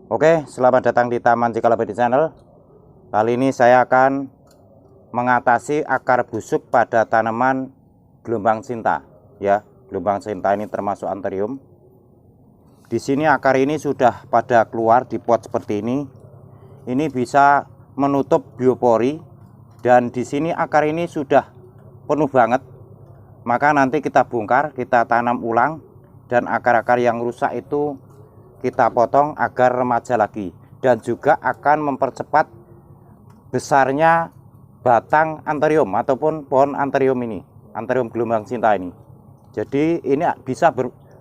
Oke, selamat datang di Taman Cikalabadi Channel. Kali ini saya akan mengatasi akar busuk pada tanaman gelombang cinta. Ya, gelombang cinta ini termasuk anthurium. Di sini akar ini sudah pada keluar di pot seperti ini. Ini bisa menutup biopori, dan di sini akar ini sudah penuh banget. Maka nanti kita bongkar, kita tanam ulang, dan akar-akar yang rusak itu kita potong agar remaja lagi, dan juga akan mempercepat besarnya batang anthurium ataupun pohon anthurium ini, anthurium gelombang cinta ini. Jadi ini bisa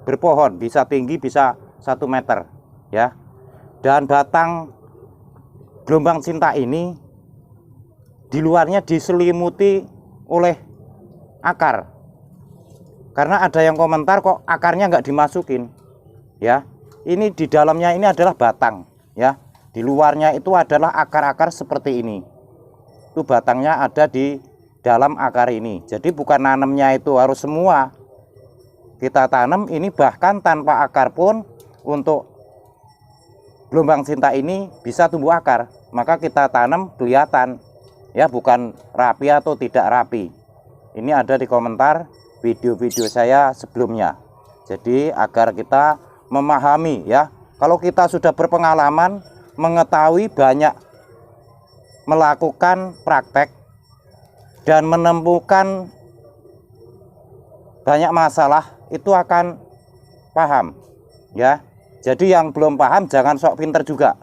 berpohon, bisa tinggi, bisa 1 meter ya. Dan batang gelombang cinta ini di luarnya diselimuti oleh akar, karena ada yang komentar kok akarnya nggak dimasukin ya. Ini di dalamnya ini adalah batang ya. Di luarnya itu adalah akar-akar seperti ini. Itu batangnya ada di dalam akar ini. Jadi bukan nanamnya itu harus semua kita tanam, ini bahkan tanpa akar pun untuk gelombang cinta ini bisa tumbuh akar. Maka kita tanam kelihatan ya, bukan rapi atau tidak rapi. Ini ada di komentar video-video saya sebelumnya. Jadi agar kita memahami ya, kalau kita sudah berpengalaman, mengetahui, banyak melakukan praktek dan menemukan banyak masalah, itu akan paham ya. Jadi yang belum paham jangan sok pinter juga.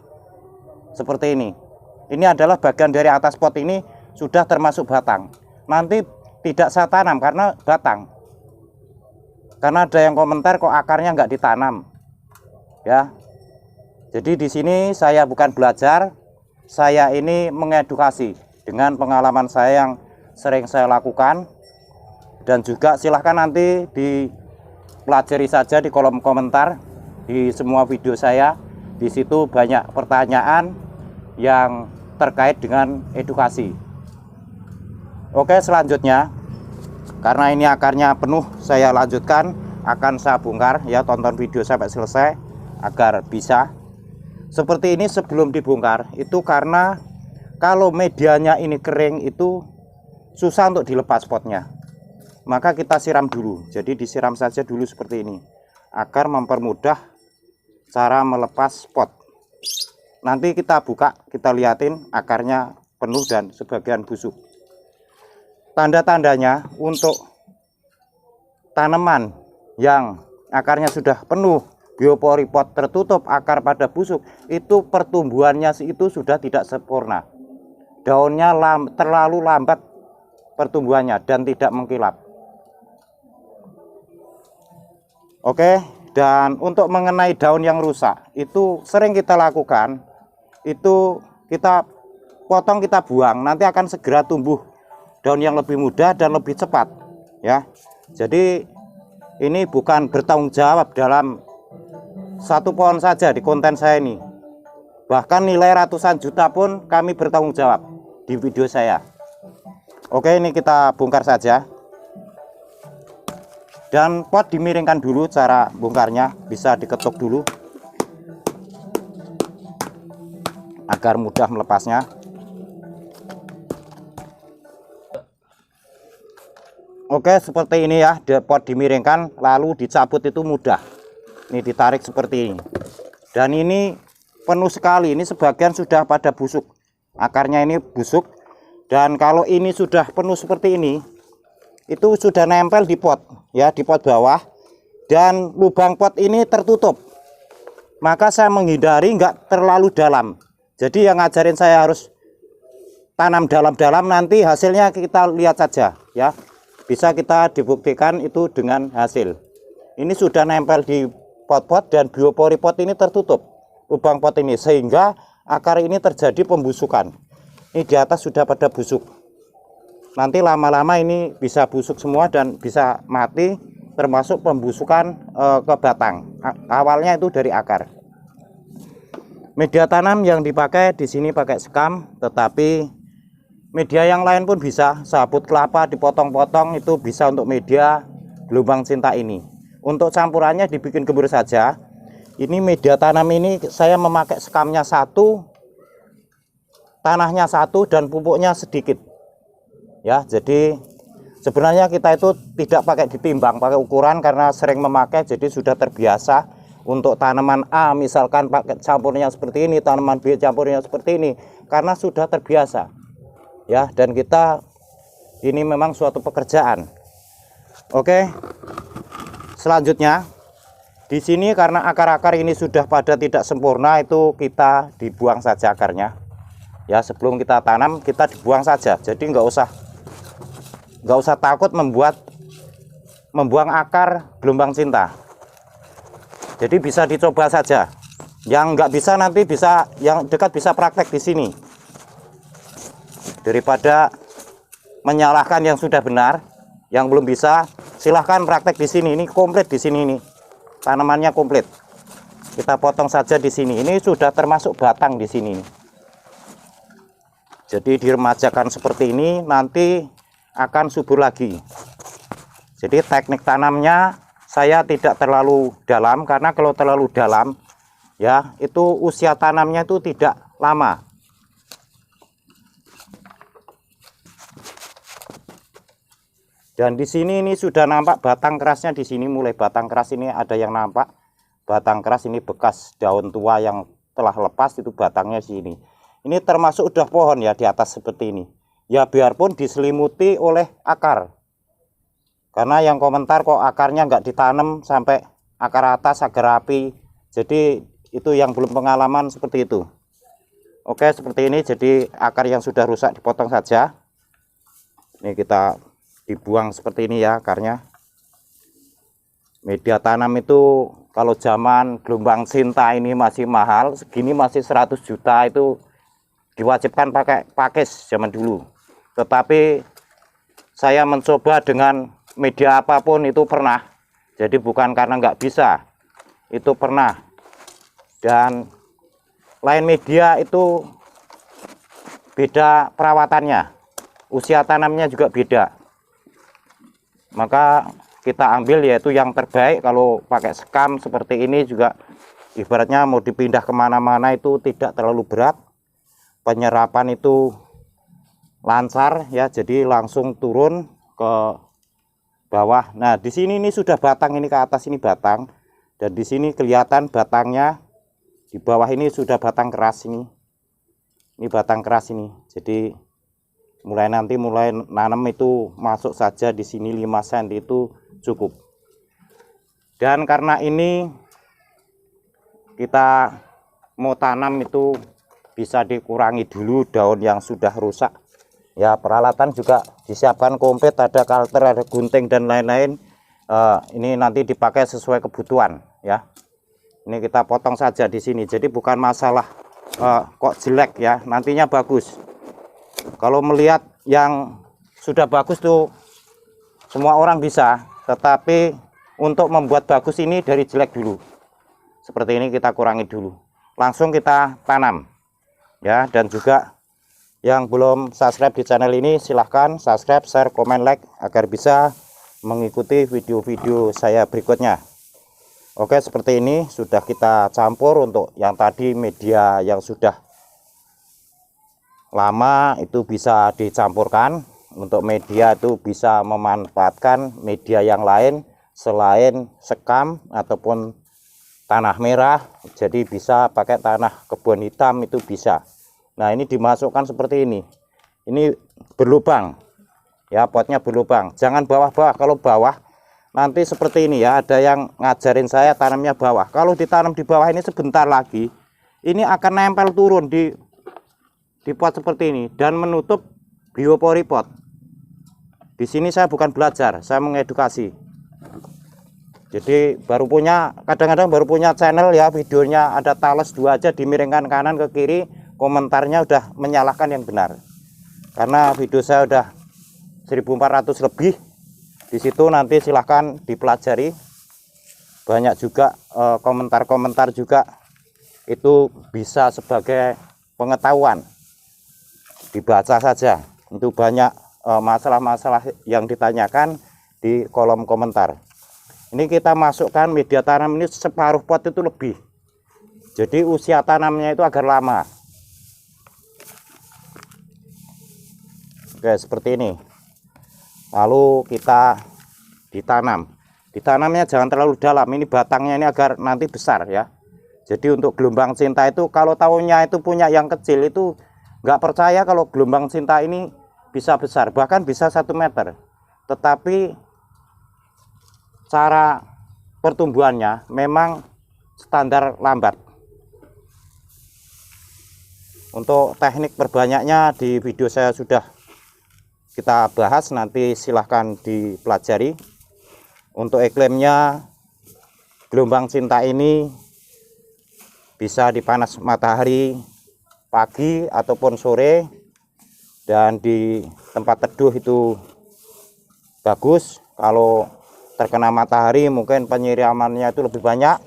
Seperti ini. Ini adalah bagian dari atas pot ini sudah termasuk batang. Nanti tidak saya tanam karena batang. Karena ada yang komentar kok akarnya nggak ditanam. Ya, jadi di sini saya bukan belajar, saya ini mengedukasi dengan pengalaman saya yang sering saya lakukan. Dan juga silahkan nanti dipelajari saja di kolom komentar di semua video saya. Di situ banyak pertanyaan yang terkait dengan edukasi. Oke, selanjutnya karena ini akarnya penuh, saya lanjutkan, akan saya bongkar ya. Tonton video sampai selesai agar bisa seperti ini. Sebelum dibongkar itu, karena kalau medianya ini kering itu susah untuk dilepas potnya, maka kita siram dulu. Jadi disiram saja dulu seperti ini agar mempermudah cara melepas pot. Nanti kita buka, kita liatin akarnya penuh dan sebagian busuk. Tanda-tandanya untuk tanaman yang akarnya sudah penuh, biopori pot tertutup, akar pada busuk, itu pertumbuhannya itu sudah tidak sempurna. Daunnya terlalu lambat pertumbuhannya dan tidak mengkilap. Oke, dan untuk mengenai daun yang rusak, itu sering kita lakukan, itu kita potong, kita buang, nanti akan segera tumbuh daun yang lebih mudah dan lebih cepat ya. Jadi ini bukan bertanggung jawab dalam satu pohon saja di konten saya ini, bahkan nilai ratusan juta pun kami bertanggung jawab di video saya. Oke, ini kita bongkar saja, dan pot dimiringkan dulu. Cara bongkarnya bisa diketuk dulu agar mudah melepasnya. Oke, seperti ini ya, pot dimiringkan lalu dicabut itu mudah. Ini ditarik seperti ini, dan ini penuh sekali. Ini sebagian sudah pada busuk, akarnya ini busuk. Dan kalau ini sudah penuh seperti ini, itu sudah nempel di pot ya, di pot bawah, dan lubang pot ini tertutup. Maka saya menghindari nggak terlalu dalam. Jadi yang ngajarin saya harus tanam dalam-dalam, nanti hasilnya kita lihat saja ya. Bisa kita dibuktikan itu dengan hasil. Ini sudah nempel di pot-pot dan biopori pot ini tertutup, lubang pot ini, sehingga akar ini terjadi pembusukan. Ini di atas sudah pada busuk. Nanti lama-lama ini bisa busuk semua dan bisa mati, termasuk pembusukan ke batang. Awalnya itu dari akar. Media tanam yang dipakai di sini pakai sekam, tetapi media yang lain pun bisa. Sabut kelapa dipotong-potong itu bisa untuk media gelombang cinta ini. Untuk campurannya dibikin gembur saja. Ini media tanam ini saya memakai sekamnya 1, tanahnya 1, dan pupuknya sedikit. Ya, jadi sebenarnya kita itu tidak pakai ditimbang, pakai ukuran karena sering memakai, jadi sudah terbiasa. Untuk tanaman A misalkan pakai campurnya seperti ini, tanaman B campurnya seperti ini, karena sudah terbiasa. Ya, dan kita ini memang suatu pekerjaan. Oke. Selanjutnya di sini karena akar-akar ini sudah pada tidak sempurna, itu kita dibuang saja akarnya. Ya, sebelum kita tanam kita dibuang saja. Jadi nggak usah takut membuang akar gelombang cinta. Jadi bisa dicoba saja. Yang nggak bisa nanti bisa, yang dekat bisa praktek di sini. Daripada menyalahkan yang sudah benar, yang belum bisa silahkan praktek di sini. Ini komplit di sini nih. Tanamannya komplit. Kita potong saja di sini. Ini sudah termasuk batang di sini. Jadi diremajakan seperti ini, nanti akan subur lagi. Jadi teknik tanamnya saya tidak terlalu dalam, karena kalau terlalu dalam ya itu usia tanamnya itu tidak lama. Dan di sini ini sudah nampak batang kerasnya, di sini mulai batang keras ini ada yang nampak. Batang keras ini bekas daun tua yang telah lepas, itu batangnya sini. Ini termasuk udah pohon ya di atas seperti ini. Ya biarpun diselimuti oleh akar. Karena yang komentar kok akarnya nggak ditanam sampai akar atas agar rapi. Jadi itu yang belum pengalaman seperti itu. Oke, seperti ini. Jadi akar yang sudah rusak dipotong saja. Ini kita dibuang seperti ini ya akarnya. Media tanam itu kalau zaman gelombang cinta ini masih mahal, segini masih 100 juta, itu diwajibkan pakai pakis zaman dulu. Tetapi saya mencoba dengan media apapun itu pernah. Jadi bukan karena nggak bisa, itu pernah. Dan lain media itu beda perawatannya, usia tanamnya juga beda. Maka kita ambil yaitu yang terbaik. Kalau pakai sekam seperti ini juga ibaratnya mau dipindah kemana-mana itu tidak terlalu berat, penyerapan itu lancar ya, jadi langsung turun ke bawah. Nah di sini ini sudah batang, ini ke atas ini batang, dan di sini kelihatan batangnya. Di bawah ini sudah batang keras, ini batang keras ini. Jadi mulai nanam itu masuk saja di sini 5 cm itu cukup. Dan karena ini kita mau tanam itu bisa dikurangi dulu daun yang sudah rusak. Ya peralatan juga disiapkan komplit, ada kalter, ada gunting dan lain-lain. Ini nanti dipakai sesuai kebutuhan ya. Ini kita potong saja di sini. Jadi bukan masalah kok jelek ya, nantinya bagus. Kalau melihat yang sudah bagus tuh semua orang bisa, tetapi untuk membuat bagus ini dari jelek dulu. Seperti ini kita kurangi dulu. Langsung kita tanam. Ya, dan juga yang belum subscribe di channel ini silahkan subscribe, share, komen, like agar bisa mengikuti video-video saya berikutnya. Oke, seperti ini sudah kita campur. Untuk yang tadi media yang sudah lama itu bisa dicampurkan. Untuk media itu bisa memanfaatkan media yang lain selain sekam ataupun tanah merah. Jadi bisa pakai tanah kebun hitam, itu bisa. Nah ini dimasukkan seperti ini. Ini berlubang ya, potnya berlubang, jangan bawah-bawah. Kalau bawah nanti seperti ini ya, ada yang ngajarin saya tanamnya bawah. Kalau ditanam di bawah ini sebentar lagi ini akan nempel turun di pot seperti ini dan menutup biopori pot. Di sini saya bukan belajar, saya mengedukasi. Jadi kadang-kadang baru punya channel ya, videonya ada tales 2 aja, dimiringkan kanan ke kiri, komentarnya udah menyalahkan yang benar. Karena video saya udah 1400 lebih. Di situ nanti silahkan dipelajari. Banyak juga komentar-komentar juga, itu bisa sebagai pengetahuan. Dibaca saja, itu banyak masalah-masalah yang ditanyakan di kolom komentar. Ini kita masukkan media tanam ini separuh pot itu lebih. Jadi usia tanamnya itu agar lama. Oke, seperti ini. Lalu kita ditanam. Ditanamnya jangan terlalu dalam. Ini batangnya ini agar nanti besar ya. Jadi untuk gelombang cinta itu kalau tahunnya itu punya yang kecil itu nggak percaya kalau gelombang cinta ini bisa besar, bahkan bisa 1 meter. Tetapi cara pertumbuhannya memang standar lambat. Untuk teknik perbanyaknya di video saya sudah kita bahas, nanti silahkan dipelajari. Untuk iklimnya, gelombang cinta ini bisa dipanas matahari pagi ataupun sore, dan di tempat teduh itu bagus. Kalau terkena matahari mungkin penyiramannya itu lebih banyak.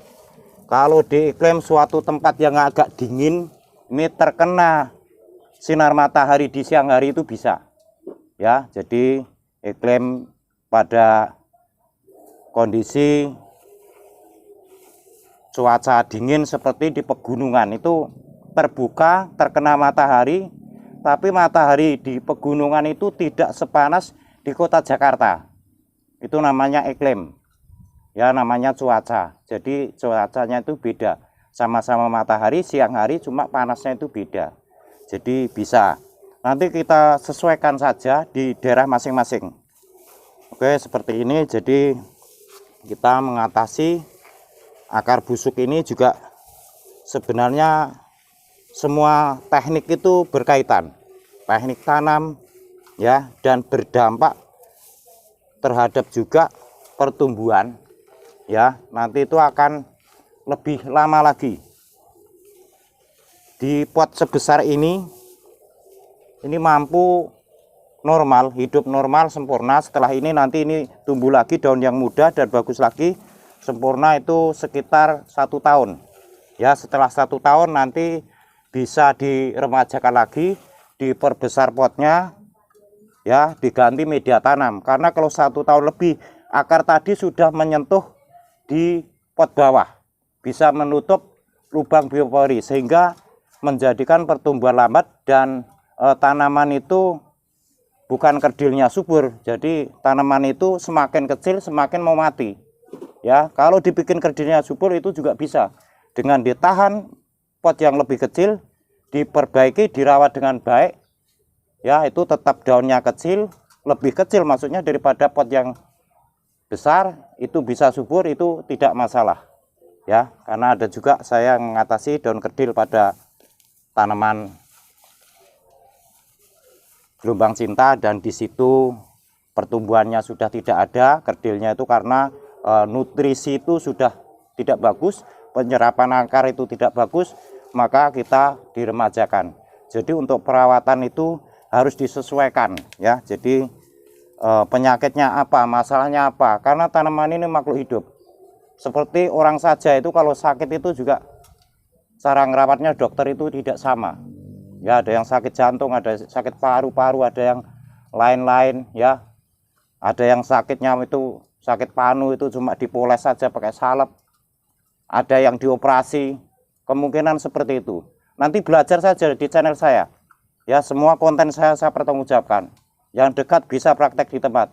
Kalau di iklim suatu tempat yang agak dingin, ini terkena sinar matahari di siang hari itu bisa ya. Jadi iklim pada kondisi cuaca dingin seperti di pegunungan itu terbuka, terkena matahari, tapi matahari di pegunungan itu tidak sepanas di kota Jakarta. Itu namanya iklim ya, namanya cuaca. Jadi cuacanya itu beda, sama-sama matahari, siang hari cuma panasnya itu beda. Jadi bisa nanti kita sesuaikan saja di daerah masing-masing. Oke, seperti ini. Jadi kita mengatasi akar busuk ini juga sebenarnya semua teknik itu berkaitan, teknik tanam ya, dan berdampak terhadap juga pertumbuhan ya. Nanti itu akan lebih lama lagi. Di pot sebesar ini mampu normal, hidup normal sempurna. Setelah ini nanti ini tumbuh lagi daun yang muda dan bagus lagi, sempurna itu sekitar 1 tahun ya. Setelah 1 tahun nanti bisa diremajakan lagi, diperbesar potnya ya, diganti media tanam. Karena kalau 1 tahun lebih akar tadi sudah menyentuh di pot bawah, bisa menutup lubang biopori sehingga menjadikan pertumbuhan lambat dan tanaman itu bukan kerdilnya subur. Jadi tanaman itu semakin kecil semakin mau mati ya. Kalau dibikin kerdilnya subur itu juga bisa dengan ditahan pot yang lebih kecil, diperbaiki, dirawat dengan baik ya, itu tetap daunnya kecil, lebih kecil maksudnya daripada pot yang besar, itu bisa subur, itu tidak masalah ya. Karena ada juga saya mengatasi daun kerdil pada tanaman gelombang cinta, dan di situ pertumbuhannya sudah tidak ada kerdilnya itu karena nutrisi itu sudah tidak bagus, penyerapan akar itu tidak bagus, maka kita diremajakan. Jadi untuk perawatan itu harus disesuaikan ya. Jadi penyakitnya apa, masalahnya apa, karena tanaman ini makhluk hidup seperti orang saja. Itu kalau sakit itu juga cara ngerawatnya dokter itu tidak sama ya. Ada yang sakit jantung, ada sakit paru-paru, ada yang lain-lain ya. Ada yang sakitnya itu sakit panu, itu cuma dipoles saja pakai salep. Ada yang dioperasi, kemungkinan seperti itu. Nanti belajar saja di channel saya ya, semua konten saya pertanggungjawabkan. Yang dekat bisa praktek di tempat.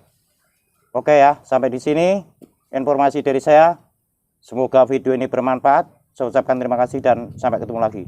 Oke ya, sampai di sini informasi dari saya. Semoga video ini bermanfaat. Saya ucapkan terima kasih dan sampai ketemu lagi.